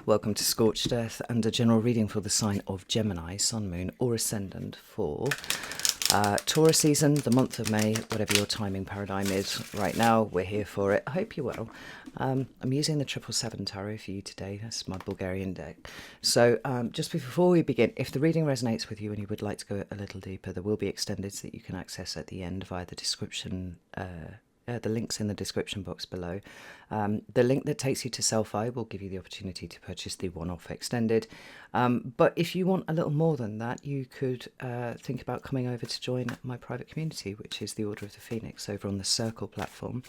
Welcome to Scorched Earth and a general reading for the sign of Gemini, Sun, Moon or Ascendant for Taurus season, the month of May, whatever your timing paradigm is right now. We're here for it. I hope you're well. I'm using the 777 tarot for you today. That's my Bulgarian deck. So just before we begin, if the reading resonates with you and you would like to go a little deeper, there will be extendeds that you can access at the end via the description, the links in the description box below. The link that takes you to Selfie will give you the opportunity to purchase the one-off extended. But if you want a little more than that, you could think about coming over to join my private community, which is the Order of the Phoenix over on the Circle platform.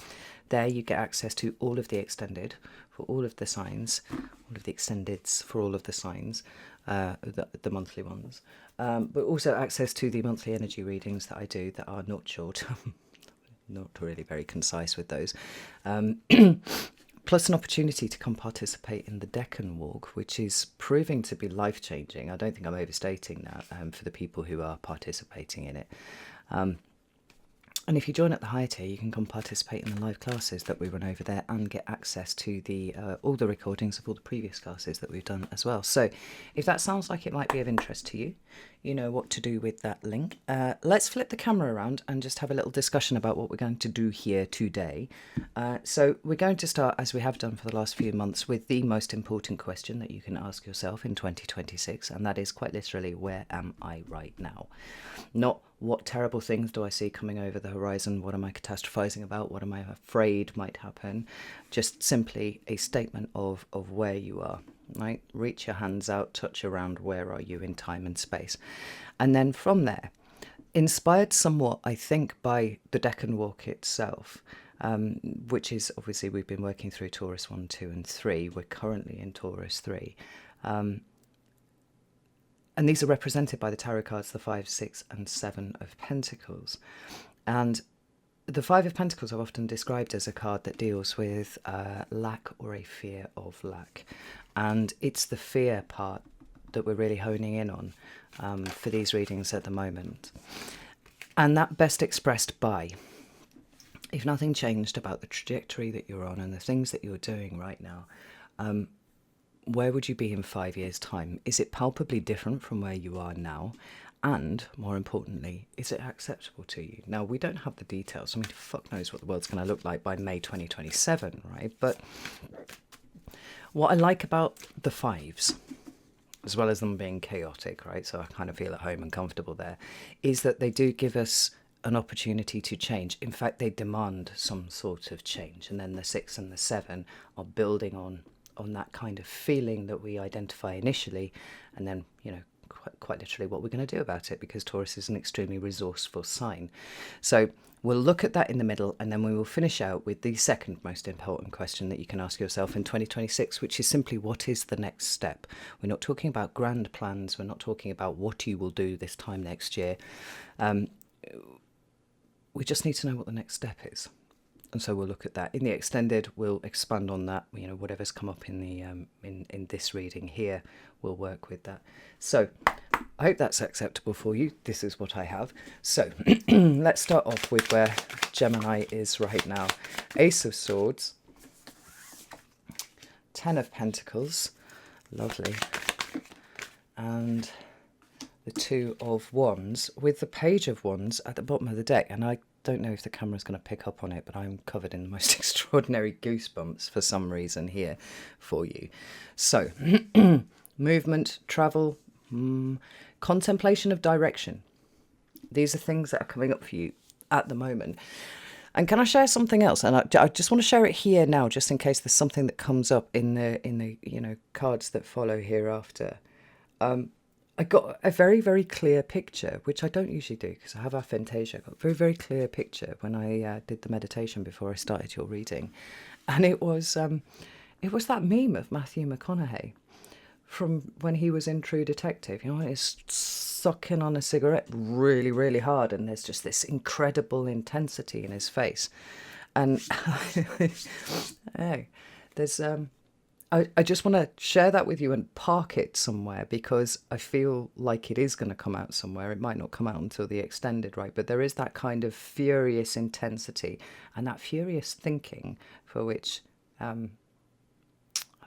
There you get access to all of the extended for all of the signs, all of the extendeds for all of the signs, the monthly ones, but also access to the monthly energy readings that I do that are not short. Not really very concise with those. Plus an opportunity to come participate in the Deccan Walk, which is proving to be life-changing. I don't think I'm overstating that for the people who are participating in it. And if you join at the higher tier, you can come participate in the live classes that we run over there and get access to the all the recordings of all the previous classes that we've done as well. So if that sounds like it might be of interest to you, you know what to do with that link. Let's flip the camera around and just have a little discussion about what we're going to do here today. So we're going to start, as we have done for the last few months, with the most important question that you can ask yourself in 2026, and that is quite literally, where am I right now? Not what terrible things do I see coming over the horizon, what am I catastrophizing about, what am I afraid might happen, just simply a statement of where you are, right? Reach your hands out, touch around, where are you in time and space? And then from there, inspired somewhat, I think, by the Deccan Walk itself, which is obviously we've been working through Taurus 1, 2 and 3. We're currently in Taurus 3. And these are represented by the tarot cards, the 5, 6 and 7 of Pentacles. And the 5 of Pentacles are often described as a card that deals with lack or a fear of lack. And it's the fear part that we're really honing in on for these readings at the moment. And that best expressed by, if nothing changed about the trajectory that you're on and the things that you're doing right now, where would you be in 5 years' time? Is it palpably different from where you are now? And, more importantly, is it acceptable to you? Now, we don't have the details. I mean, fuck knows what the world's going to look like by May 2027, right? But what I like about the 5s, as well as them being chaotic, right, so I kind of feel at home and comfortable there, is that they do give us an opportunity to change. In fact, they demand some sort of change. And then the 6 and the 7 are building on that kind of feeling that we identify initially, and then, you know, quite literally what we're going to do about it, because Taurus is an extremely resourceful sign. So we'll look at that in the middle, and then we will finish out with the second most important question that you can ask yourself in 2026, which is simply, what is the next step? We're not talking about grand plans. We're not talking about what you will do this time next year. We just need to know what the next step is. And so we'll look at that in the extended. We'll expand on that. You know, whatever's come up in the in this reading here, we'll work with that. So I hope that's acceptable for you. This is what I have. So let's start off with where Gemini is right now. Ace of Swords, 10 of Pentacles, lovely, and the 2 of Wands, with the Page of Wands at the bottom of the deck. And I don't know if the camera's going to pick up on it, but I'm covered in the most extraordinary goosebumps for some reason here for you. So movement, travel, contemplation of direction. These are things that are coming up for you at the moment. And can I share something else? And I just want to share it here now, just in case there's something that comes up in the you know, cards that follow hereafter. I got a very, very clear picture, which I don't usually do because I have aphantasia. I got a very, very clear picture when I did the meditation before I started your reading. And it was that meme of Matthew McConaughey from when he was in True Detective. You know, he's sucking on a cigarette really, really hard, and there's just this incredible intensity in his face. And hey, there's I just want to share that with you and park it somewhere, because I feel like it is going to come out somewhere. It might not come out until the extended, right? But there is that kind of furious intensity and that furious thinking for which I've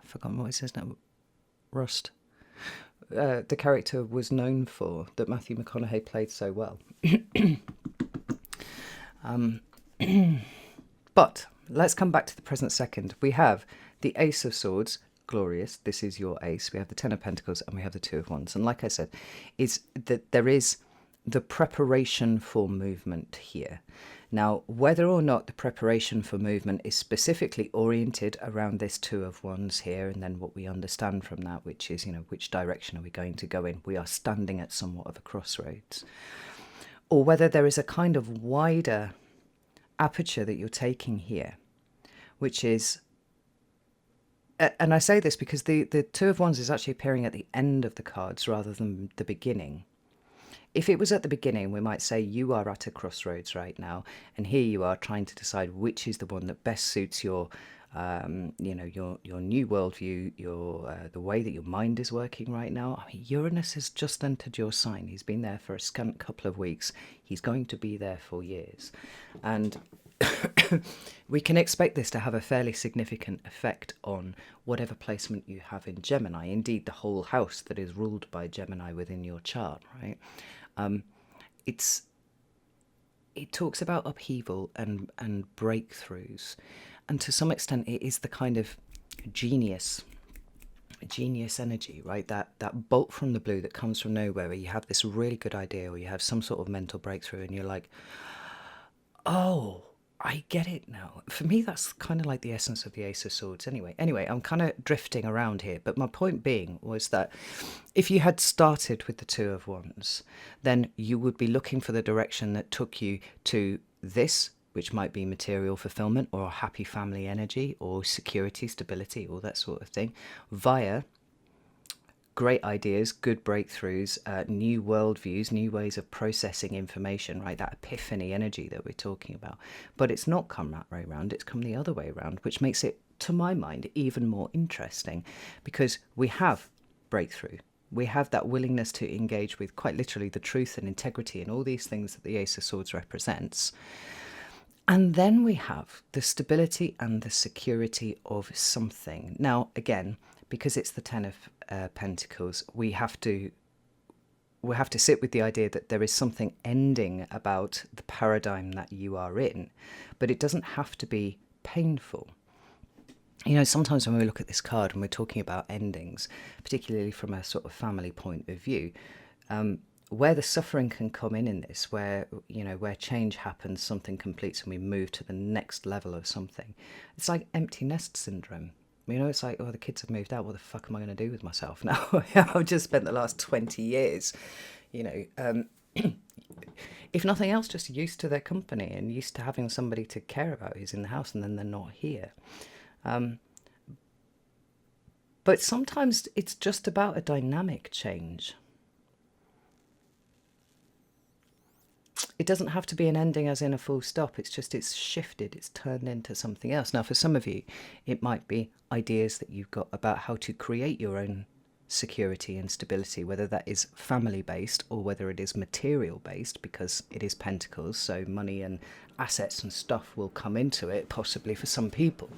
forgotten what it says now. Rust. The character was known for, that Matthew McConaughey played so well. But let's come back to the present second. We have the Ace of Swords, glorious. This is your ace. We have the Ten of Pentacles, and we have the Two of Wands. And like I said, is that there is the preparation for movement here. Now, whether or not the preparation for movement is specifically oriented around this Two of Wands here, and then what we understand from that, which is, which direction are we going to go in? We are standing at somewhat of a crossroads. Or whether there is a kind of wider aperture that you're taking here, which is, and I say this because the Two of Wands is actually appearing at the end of the cards rather than the beginning. If it was at the beginning, we might say you are at a crossroads right now, and here you are trying to decide which is the one that best suits your, your new worldview, the way that your mind is working right now. I mean, Uranus has just entered your sign. He's been there for a scant couple of weeks. He's going to be there for years, and we can expect this to have a fairly significant effect on whatever placement you have in Gemini. Indeed, the whole house that is ruled by Gemini within your chart, right? It talks about upheaval and breakthroughs, and to some extent it is the kind of genius energy, right? That bolt from the blue that comes from nowhere, where you have this really good idea or you have some sort of mental breakthrough and you're like, oh, I get it now. For me, that's kind of like the essence of the Ace of Swords. Anyway, I'm kind of drifting around here, but my point being was that if you had started with the Two of Wands, then you would be looking for the direction that took you to this, which might be material fulfillment or a happy family energy or security, stability, all that sort of thing, via great ideas, good breakthroughs, new worldviews, new ways of processing information, right? That epiphany energy that we're talking about. But it's not come that way around, it's come the other way around, which makes it, to my mind, even more interesting, because we have breakthrough. We have that willingness to engage with quite literally the truth and integrity and all these things that the Ace of Swords represents. And then we have the stability and the security of something. Now, again, because it's the Ten of Pentacles, we have to sit with the idea that there is something ending about the paradigm that you are in, but it doesn't have to be painful. Sometimes when we look at this card and we're talking about endings, particularly from a sort of family point of view, where the suffering can come in this, where change happens, something completes and we move to the next level of something. It's like empty nest syndrome. It's like, oh, the kids have moved out. What the fuck am I going to do with myself now? I've just spent the last 20 years, if nothing else, just used to their company and used to having somebody to care about who's in the house, and then they're not here. But sometimes it's just about a dynamic change. It doesn't have to be an ending as in a full stop. It's shifted, it's turned into something else. Now, for some of you, it might be ideas that you've got about how to create your own security and stability, whether that is family-based or whether it is material-based, because it is Pentacles, so money and assets and stuff will come into it, possibly for some people.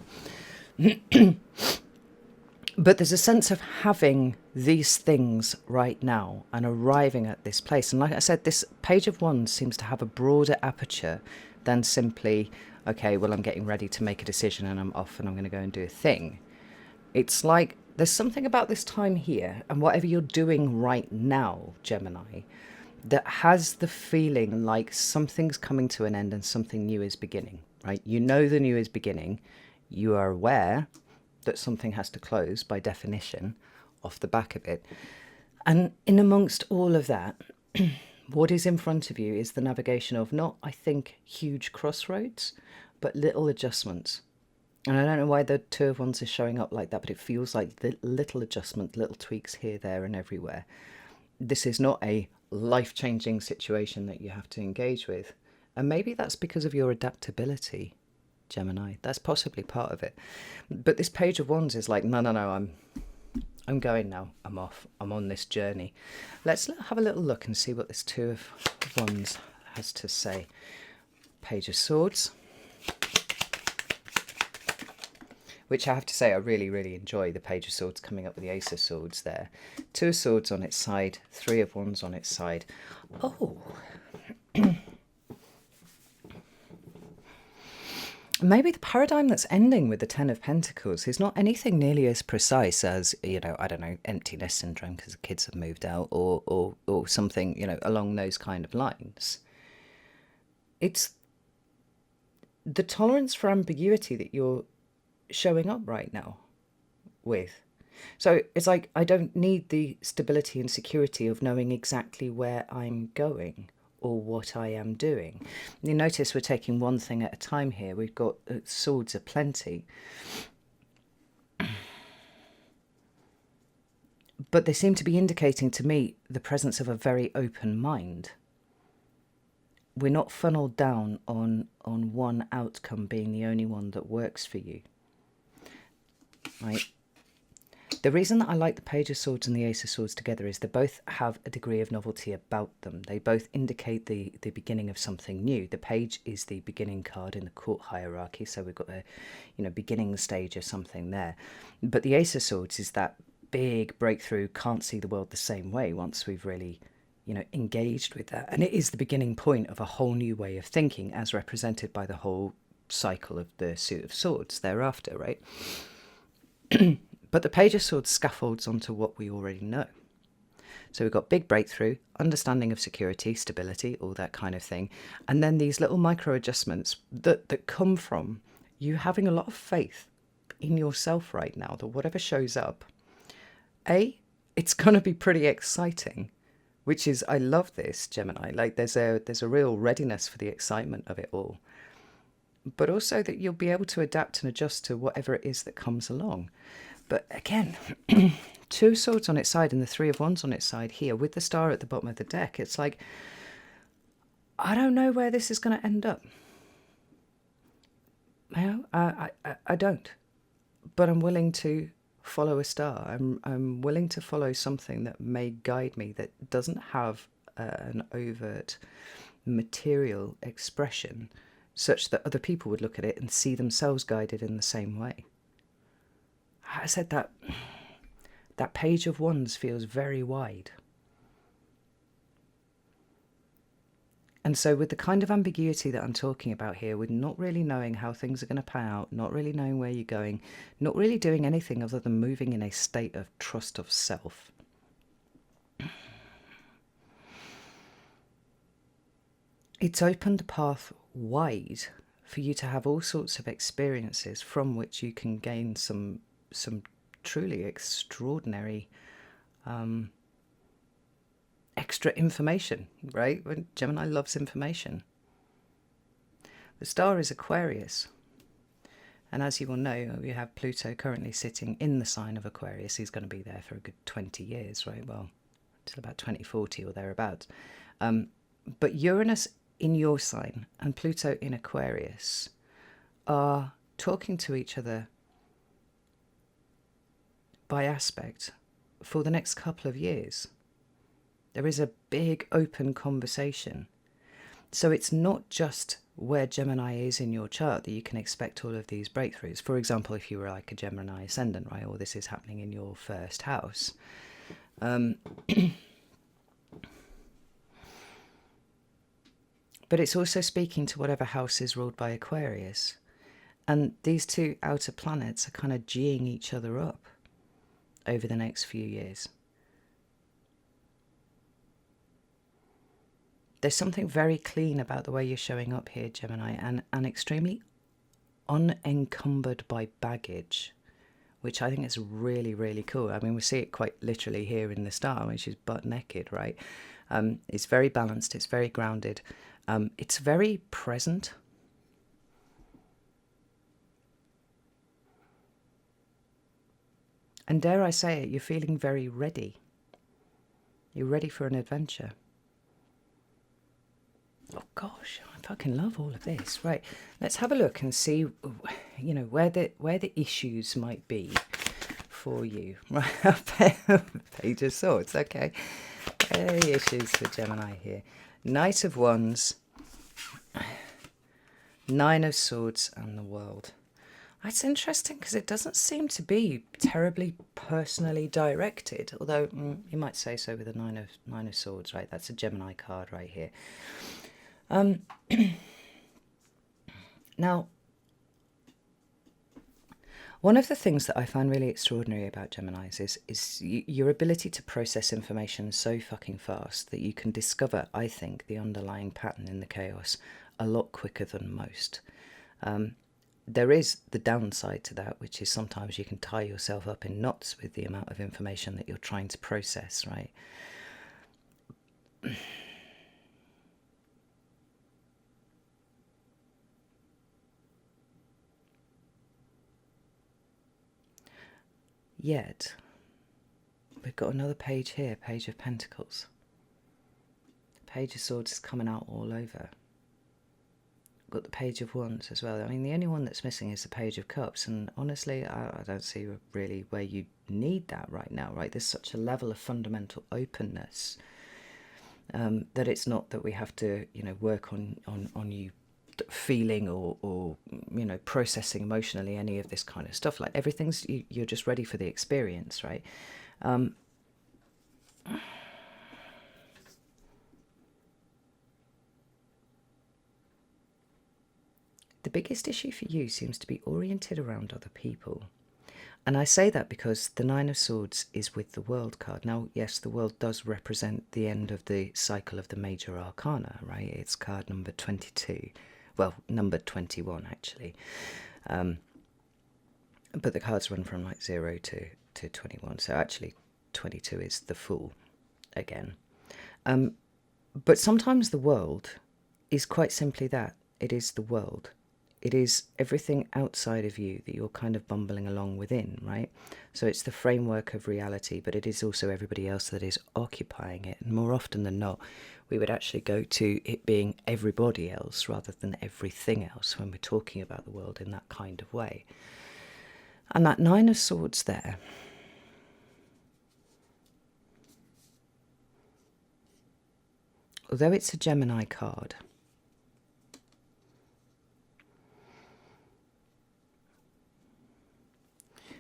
But there's a sense of having these things right now and arriving at this place. And like I said, this Page of Wands seems to have a broader aperture than simply, okay, well, I'm getting ready to make a decision and I'm off and I'm going to go and do a thing. It's like there's something about this time here and whatever you're doing right now, Gemini, that has the feeling like something's coming to an end and something new is beginning, right? You know the new is beginning. You are aware that something has to close by definition off the back of it. And in amongst all of that, what is in front of you is the navigation of not, I think, huge crossroads, but little adjustments. And I don't know why the Two of Wands is showing up like that, but it feels like little adjustment, little tweaks here, there and everywhere. This is not a life-changing situation that you have to engage with. And maybe that's because of your adaptability, Gemini. That's possibly part of it. But this Page of Wands is like, no, I'm going now. I'm off. I'm on this journey. Let's have a little look and see what this Two of Wands has to say. Page of Swords. which I have to say I really, really enjoy. The Page of Swords coming up with the Ace of Swords there. Two of Swords on its side, Three of Wands on its side. Oh. Maybe the paradigm that's ending with the Ten of Pentacles is not anything nearly as precise as, I don't know, empty nest syndrome because the kids have moved out, or something, along those kind of lines. It's the tolerance for ambiguity that you're showing up right now with. So it's like, I don't need the stability and security of knowing exactly where I'm going or what I am doing. You notice we're taking one thing at a time here. We've got swords aplenty. But they seem to be indicating to me the presence of a very open mind. We're not funneled down on one outcome being the only one that works for you. Right? The reason that I like the Page of Swords and the Ace of Swords together is they both have a degree of novelty about them. They both indicate the beginning of something new. The Page is the beginning card in the court hierarchy, so we've got a beginning stage of something there. But the Ace of Swords is that big breakthrough, can't see the world the same way once we've really engaged with that. And it is the beginning point of a whole new way of thinking, as represented by the whole cycle of the Suit of Swords thereafter, right? But the Page of Swords scaffolds onto what we already know. So we've got big breakthrough, understanding of security, stability, all that kind of thing. And then these little micro adjustments that come from you having a lot of faith in yourself right now, that whatever shows up, it's going to be pretty exciting, which is, I love this, Gemini. Like there's a real readiness for the excitement of it all. But also that you'll be able to adapt and adjust to whatever it is that comes along. But again, Two Swords on its side and the Three of Wands on its side here with the Star at the bottom of the deck. It's like, I don't know where this is going to end up. I don't. But I'm willing to follow a star. I'm willing to follow something that may guide me, that doesn't have an overt material expression such that other people would look at it and see themselves guided in the same way. I said that Page of Wands feels very wide. And so with the kind of ambiguity that I'm talking about here, with not really knowing how things are going to pan out, not really knowing where you're going, not really doing anything other than moving in a state of trust of self. It's opened a path wide for you to have all sorts of experiences from which you can gain some truly extraordinary extra information, right? When Gemini loves information. The star is Aquarius. And as you will know, we have Pluto currently sitting in the sign of Aquarius. He's going to be there for a good 20 years, right? Well, till about 2040 or thereabouts. But Uranus in your sign and Pluto in Aquarius are talking to each other by aspect for the next couple of years. There is a big open conversation. So it's not just where Gemini is in your chart that you can expect all of these breakthroughs. For example, if you were like a Gemini ascendant, right, or this is happening in your first house. But it's also speaking to whatever house is ruled by Aquarius. And these two outer planets are kind of geeing each other up over the next few years. There's something very clean about the way you're showing up here, Gemini, and extremely unencumbered by baggage, which I think is really, really cool. I mean, we see it quite literally here in the star, when she's butt naked, right? It's very balanced, it's very grounded, it's very present. And dare I say it, you're feeling very ready. You're ready for an adventure. Oh gosh, I fucking love all of this. Right, let's have a look and see, where the issues might be for you. Right, Page of Swords. Okay, any issues for Gemini here? Knight of Wands, Nine of Swords, and the World. That's interesting because it doesn't seem to be terribly personally directed. Although you might say so with the nine of swords, right? That's a Gemini card right here. Now, one of the things that I find really extraordinary about Geminis is your ability to process information so fucking fast that you can discover, I think, the underlying pattern in the chaos a lot quicker than most. There is the downside to that, which is sometimes you can tie yourself up in knots with the amount of information that you're trying to process, right? Yet, we've got another page here, Page of Pentacles. Page of Swords is coming out all over. We've got the Page of Wands as well. I mean, the only one that's missing is the Page of Cups, and honestly, I don't see really where you need that right now, right? There's such a level of fundamental openness that it's not that we have to, work on you feeling or processing emotionally any of this kind of stuff. Like everything's you're just ready for the experience, right? The biggest issue for you seems to be oriented around other people. And I say that because the Nine of Swords is with the World card. Now, yes, the World does represent the end of the cycle of the major arcana, right? It's card number 22. Well, number 21, actually. But the cards run from like 0 to 21. So actually, 22 is the Fool again. But sometimes the World is quite simply that. It is the world. It is everything outside of you that you're kind of bumbling along within, right? So it's the framework of reality, but it is also everybody else that is occupying it. And more often than not, we would actually go to it being everybody else rather than everything else when we're talking about the world in that kind of way. And that Nine of Swords there, although it's a Gemini card,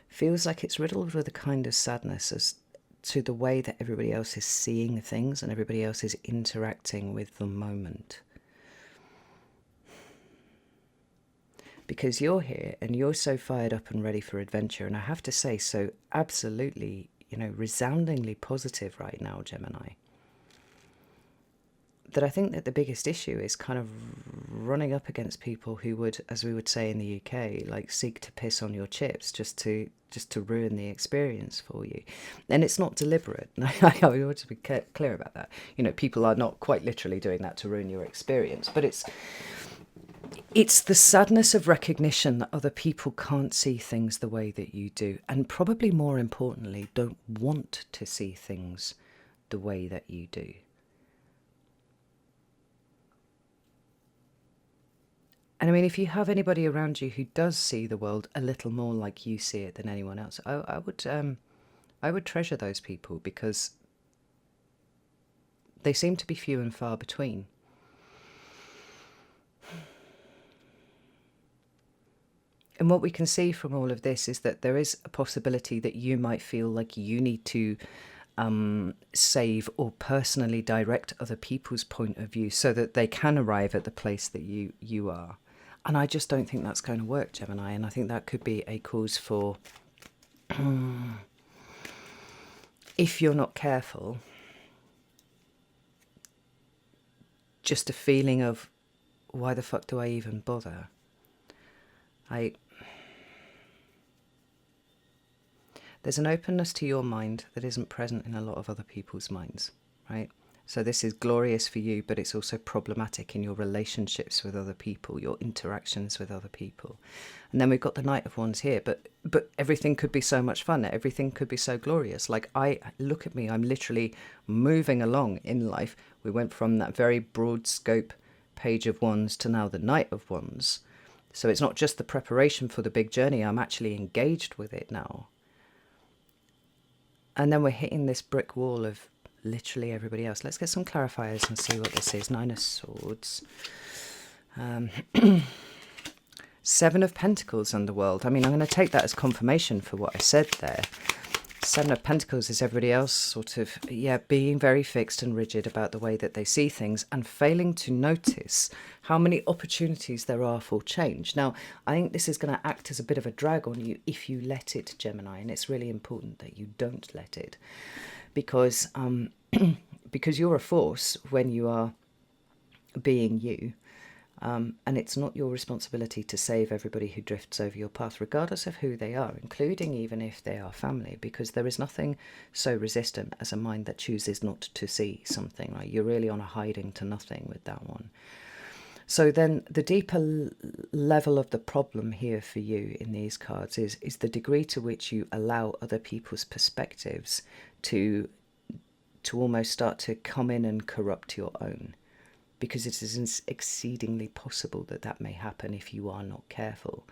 feels like it's riddled with a kind of sadness as to the way that everybody else is seeing things and everybody else is interacting with the moment. Because you're here and you're so fired up and ready for adventure, and I have to say, so absolutely, resoundingly positive right now, Gemini, that I think that the biggest issue is kind of running up against people who would, as we would say in the UK, like seek to piss on your chips just to ruin the experience for you. And it's not deliberate. I want to be clear about that. People are not quite literally doing that to ruin your experience, but it's the sadness of recognition that other people can't see things the way that you do, and probably more importantly, don't want to see things the way that you do. And I mean, if you have anybody around you who does see the world a little more like you see it than anyone else, I would treasure those people, because they seem to be few and far between. And what we can see from all of this is that there is a possibility that you might feel like you need to save or personally direct other people's point of view so that they can arrive at the place that you are. And I just don't think that's going to work, Gemini. And I think that could be a cause for, if you're not careful, just a feeling of, why the fuck do I even bother? There's an openness to your mind that isn't present in a lot of other people's minds, right? So this is glorious for you, but it's also problematic in your relationships with other people, your interactions with other people. And then we've got the Knight of Wands here, but everything could be so much fun. Everything could be so glorious. Like, look at me, I'm literally moving along in life. We went from that very broad scope Page of Wands to now the Knight of Wands. So it's not just the preparation for the big journey, I'm actually engaged with it now. And then we're hitting this brick wall of literally everybody else. Let's get some clarifiers and see what this is. Nine of Swords. Seven of Pentacles underworld. I mean, I'm going to take that as confirmation for what I said there. Seven of Pentacles is everybody else sort of, yeah, being very fixed and rigid about the way that they see things and failing to notice how many opportunities there are for change. Now, I think this is going to act as a bit of a drag on you if you let it, Gemini, and it's really important that you don't let it, because because you're a force when you are being you. And it's not your responsibility to save everybody who drifts over your path, regardless of who they are, including even if they are family, because there is nothing so resistant as a mind that chooses not to see something. Right? You're really on a hiding to nothing with that one. So then the deeper level of the problem here for you in these cards is the degree to which you allow other people's perspectives to almost start to come in and corrupt your own. Because it is exceedingly possible that that may happen if you are not careful.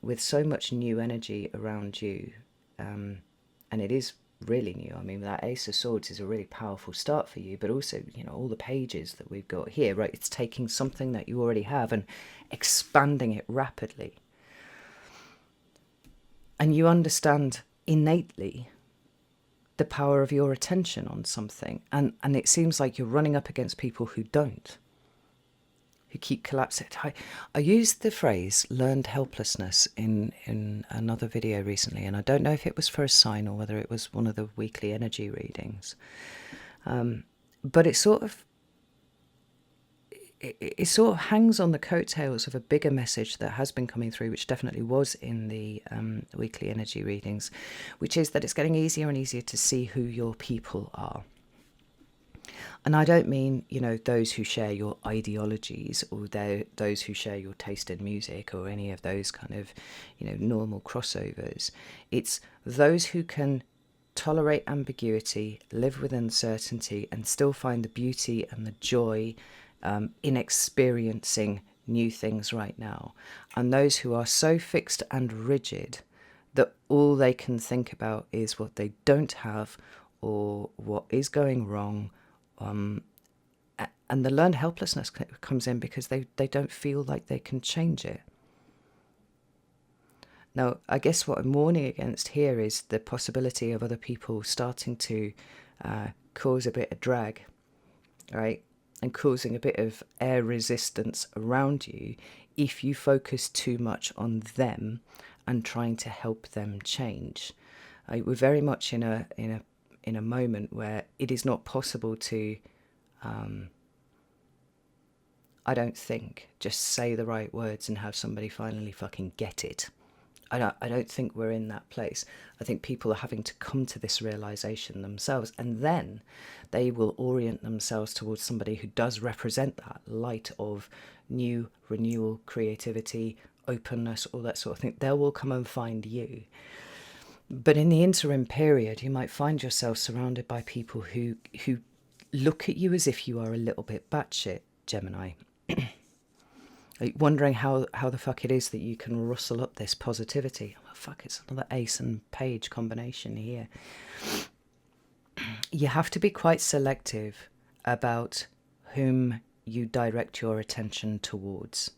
With so much new energy around you, and it is really new. I mean, that Ace of Swords is a really powerful start for you, but also, you know, all the pages that we've got here, right? It's taking something that you already have and expanding it rapidly. And you understand innately the power of your attention on something, and it seems like you're running up against people who don't, who keep collapsing. I used the phrase learned helplessness in another video recently, and I don't know if it was for a sign or whether it was one of the weekly energy readings, but it sort of hangs on the coattails of a bigger message that has been coming through, which definitely was in the weekly energy readings, which is that it's getting easier and easier to see who your people are. And I don't mean, you know, those who share your ideologies or those who share your taste in music or any of those kind of, you know, normal crossovers. It's those who can tolerate ambiguity, live with uncertainty, and still find the beauty and the joy in experiencing new things right now. And those who are so fixed and rigid that all they can think about is what they don't have or what is going wrong. And the learned helplessness comes in because they don't feel like they can change it. Now, I guess what I'm warning against here is the possibility of other people starting to cause a bit of drag, right? And causing a bit of air resistance around you if you focus too much on them and trying to help them change. We're very much in a moment where it is not possible to, I don't think, just say the right words and have somebody finally fucking get it. I don't think we're in that place. I think people are having to come to this realization themselves, and then they will orient themselves towards somebody who does represent that light of new renewal, creativity, openness, all that sort of thing. They will come and find you. But in the interim period, you might find yourself surrounded by people who look at you as if you are a little bit batshit, Gemini. Wondering how the fuck it is that you can rustle up this positivity. Oh, fuck, it's another ace and page combination here. You have to be quite selective about whom you direct your attention towards.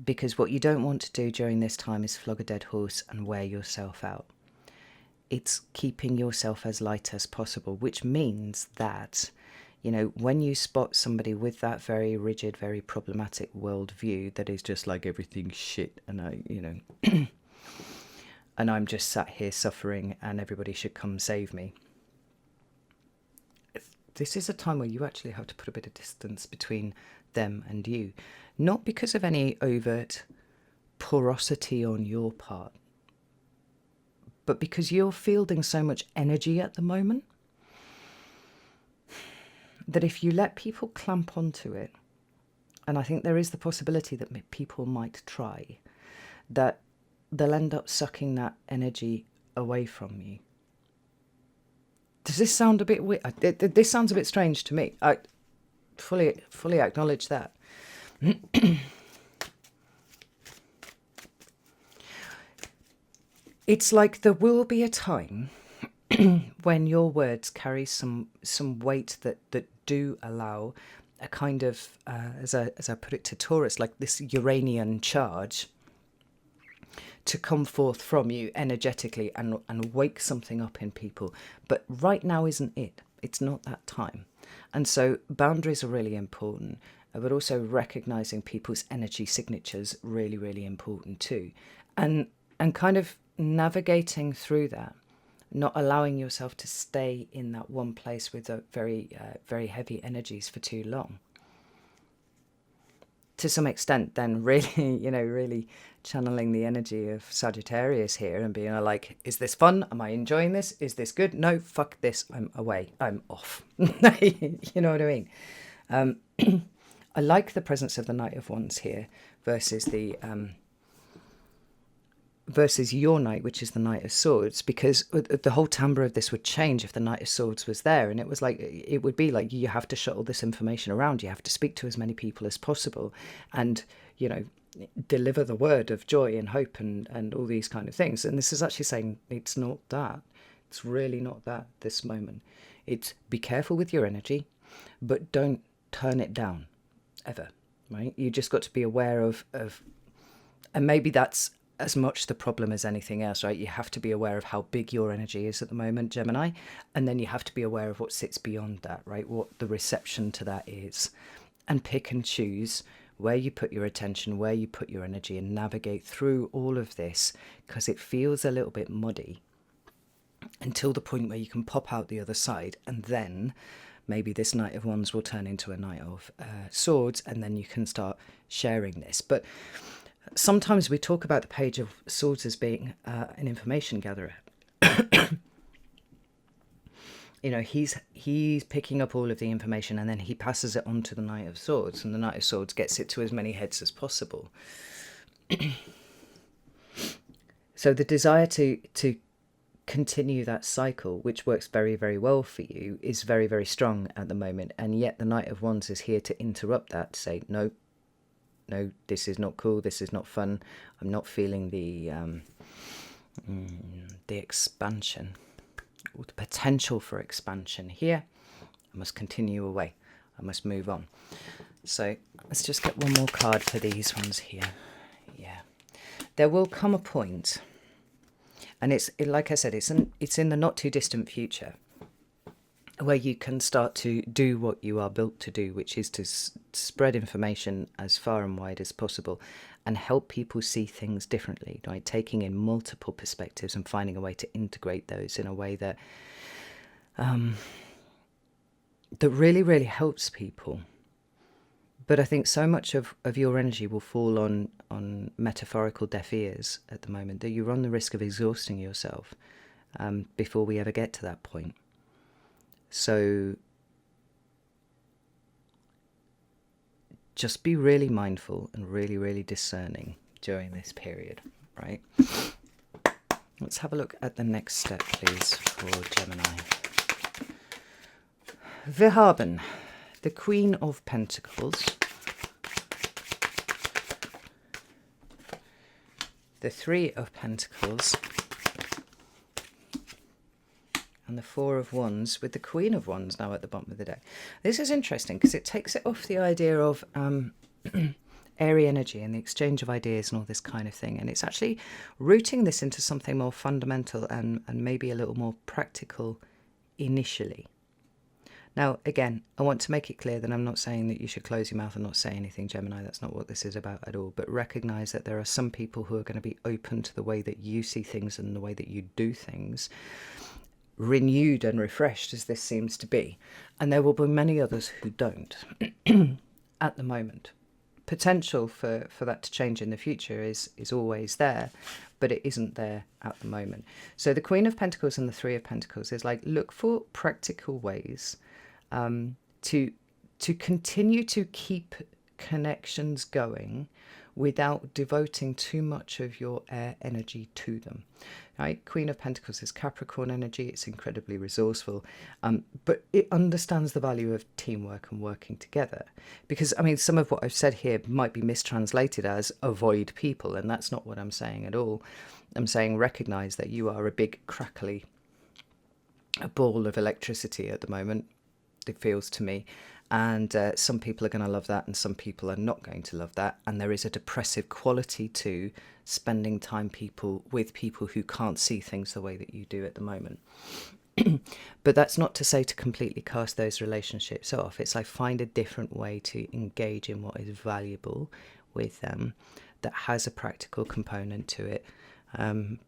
Because what you don't want to do during this time is flog a dead horse and wear yourself out. It's keeping yourself as light as possible, which means that, you know, when you spot somebody with that very rigid, very problematic worldview that is just like everything's shit and and I'm just sat here suffering and everybody should come save me. This is a time where you actually have to put a bit of distance between them and you. Not because of any overt porosity on your part, but because you're fielding so much energy at the moment that if you let people clamp onto it, and I think there is the possibility that people might try, that they'll end up sucking that energy away from you. Does this sound a bit weird? This sounds a bit strange to me. I fully acknowledge that. It's like there will be a time when your words carry some weight that do allow a kind of, as I put it to Taurus, like this Uranian charge to come forth from you energetically and wake something up in people. But right now isn't it. It's not that time. And so boundaries are really important, but also recognizing people's energy signatures really, really important too. And kind of navigating through that, not allowing yourself to stay in that one place with a very heavy energies for too long. To some extent, then really, really channeling the energy of Sagittarius here and being like, is this fun? Am I enjoying this? Is this good? No, fuck this. I'm away. I'm off. You know what I mean? I like the presence of the Knight of Wands here versus versus your Knight, which is the Knight of Swords, because the whole timbre of this would change if the Knight of Swords was there, and it would be like you have to shuttle this information around, you have to speak to as many people as possible, and deliver the word of joy and hope and all these kind of things. And this is actually saying it's not that. It's really not that this moment. It's be careful with your energy, but don't turn it down ever, right? You just got to be aware of and maybe that's as much the problem as anything else, right? You have to be aware of how big your energy is at the moment, Gemini, and then you have to be aware of what sits beyond that, right? What the reception to that is, and pick and choose where you put your attention, where you put your energy, and navigate through all of this, because it feels a little bit muddy until the point where you can pop out the other side, and then maybe this Knight of Wands will turn into a Knight of Swords, and then you can start sharing this. But sometimes we talk about the Page of Swords as being an information gatherer. He's picking up all of the information and then he passes it on to the Knight of Swords, and the Knight of Swords gets it to as many heads as possible. So the desire to continue that cycle, which works very, very well for you, is very, very strong at the moment. And yet the Knight of Wands is here to interrupt that, to say, no, this is not cool, this is not fun, I'm not feeling the expansion, or the potential for expansion here. I must continue away, I must move on. So let's just get one more card for these ones here. Yeah, there will come a point, and like I said, it's in the not too distant future, where you can start to do what you are built to do, which is to spread information as far and wide as possible and help people see things differently, right? Taking in multiple perspectives and finding a way to integrate those in a way that that really, really helps people. But I think so much of your energy will fall on metaphorical deaf ears at the moment that you run the risk of exhausting yourself before we ever get to that point. So just be really mindful and really, really discerning during this period, right? Let's have a look at the next step, please, for Gemini. Wir haben the Queen of Pentacles, the Three of Pentacles, and the Four of Wands, with the Queen of Wands now at the bottom of the deck. This is interesting because it takes it off the idea of airy energy and the exchange of ideas and all this kind of thing, and it's actually rooting this into something more fundamental and maybe a little more practical initially. Now, again, I want to make it clear that I'm not saying that you should close your mouth and not say anything, Gemini. That's not what this is about at all. But recognise that there are some people who are going to be open to the way that you see things and the way that you do things, renewed and refreshed as this seems to be. And there will be many others who don't at the moment. Potential for that to change in the future is always there, but it isn't there at the moment. So the Queen of Pentacles and the Three of Pentacles is like, look for practical ways to continue to keep connections going without devoting too much of your air energy to them. Right? Queen of Pentacles is Capricorn energy. It's incredibly resourceful, but it understands the value of teamwork and working together. Because, I mean, some of what I've said here might be mistranslated as avoid people, and that's not what I'm saying at all. I'm saying recognise that you are a big, crackly a ball of electricity at the moment, it feels to me. And some people are going to love that and some people are not going to love that. And there is a depressive quality to spending time with people who can't see things the way that you do at the moment. But that's not to say to completely cast those relationships off. It's like find a different way to engage in what is valuable with them that has a practical component to it.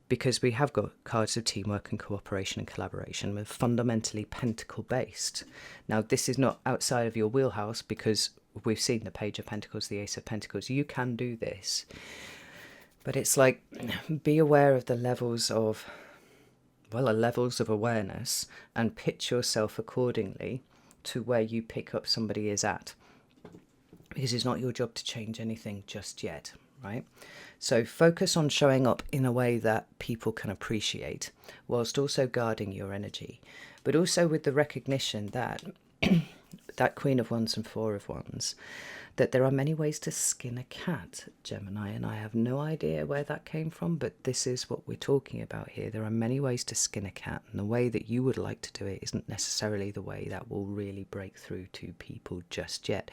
Because we have got cards of teamwork and cooperation and collaboration. We're fundamentally pentacle based. Now, this is not outside of your wheelhouse because we've seen the Page of Pentacles, the Ace of Pentacles. You can do this. But it's like, be aware of the levels of awareness and pitch yourself accordingly to where you pick up somebody is at. Because it's not your job to change anything just yet, right? So focus on showing up in a way that people can appreciate, whilst also guarding your energy, but also with the recognition that that Queen of Wands and Four of Wands, that there are many ways to skin a cat, Gemini, and I have no idea where that came from, but this is what we're talking about here. There are many ways to skin a cat, and the way that you would like to do it isn't necessarily the way that will really break through to people just yet.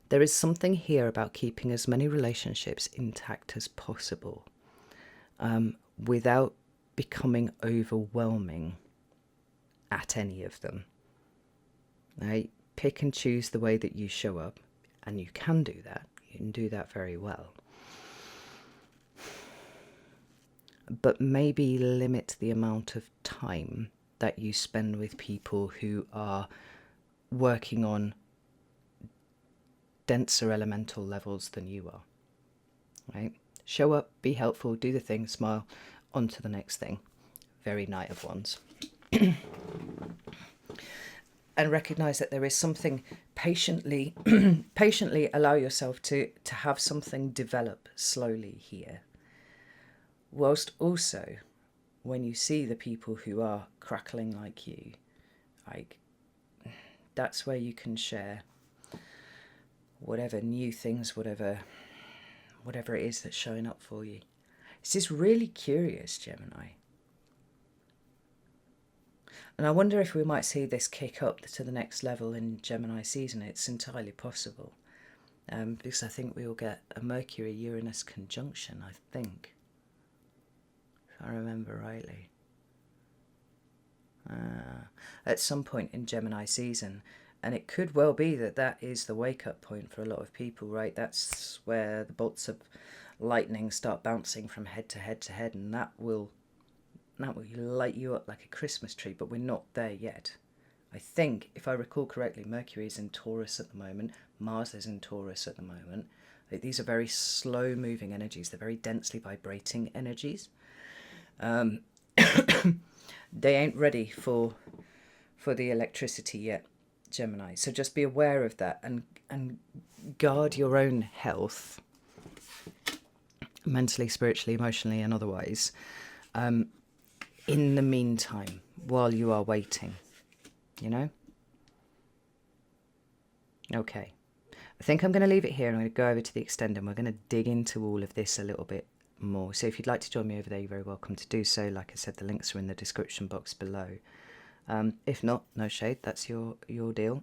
There is something here about keeping as many relationships intact as possible, without becoming overwhelming at any of them. Right? Pick and choose the way that you show up, and you can do that. You can do that very well. But maybe limit the amount of time that you spend with people who are working on denser elemental levels than you are, right? Show up, be helpful, do the thing, smile, on to the next thing. Very Knight of Wands. And recognize that there is something patiently allow yourself to have something develop slowly here. Whilst also, when you see the people who are crackling like you, like, that's where you can share whatever new things, whatever it is that's showing up for you. This is really curious, Gemini. And I wonder if we might see this kick up to the next level in Gemini season. It's entirely possible. Because I think we will get a Mercury-Uranus conjunction, I think. If I remember rightly. At some point in Gemini season. And it could well be that that is the wake-up point for a lot of people, right? That's where the bolts of lightning start bouncing from head to head to head, and that will light you up like a Christmas tree, but we're not there yet. I think, if I recall correctly, Mercury is in Taurus at the moment, Mars is in Taurus at the moment. These are very slow-moving energies. They're very densely vibrating energies. They ain't ready for the electricity yet, Gemini. So just be aware of that and guard your own health, mentally, spiritually, emotionally, and otherwise, in the meantime, while you are waiting, you know? Okay. I think I'm going to leave it here and I'm going to go over to the extend and we're going to dig into all of this a little bit more. So if you'd like to join me over there, you're very welcome to do so. Like I said, the links are in the description box below. If not, no shade, that's your deal.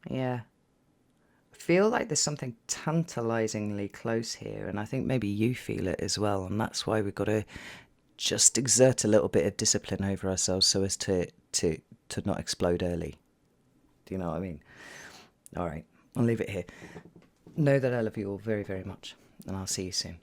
Yeah. I feel like there's something tantalizingly close here, and I think maybe you feel it as well, and that's why we've got to just exert a little bit of discipline over ourselves so as to not explode early. Do you know what I mean? All right, I'll leave it here. Know that I love you all very, very much, and I'll see you soon.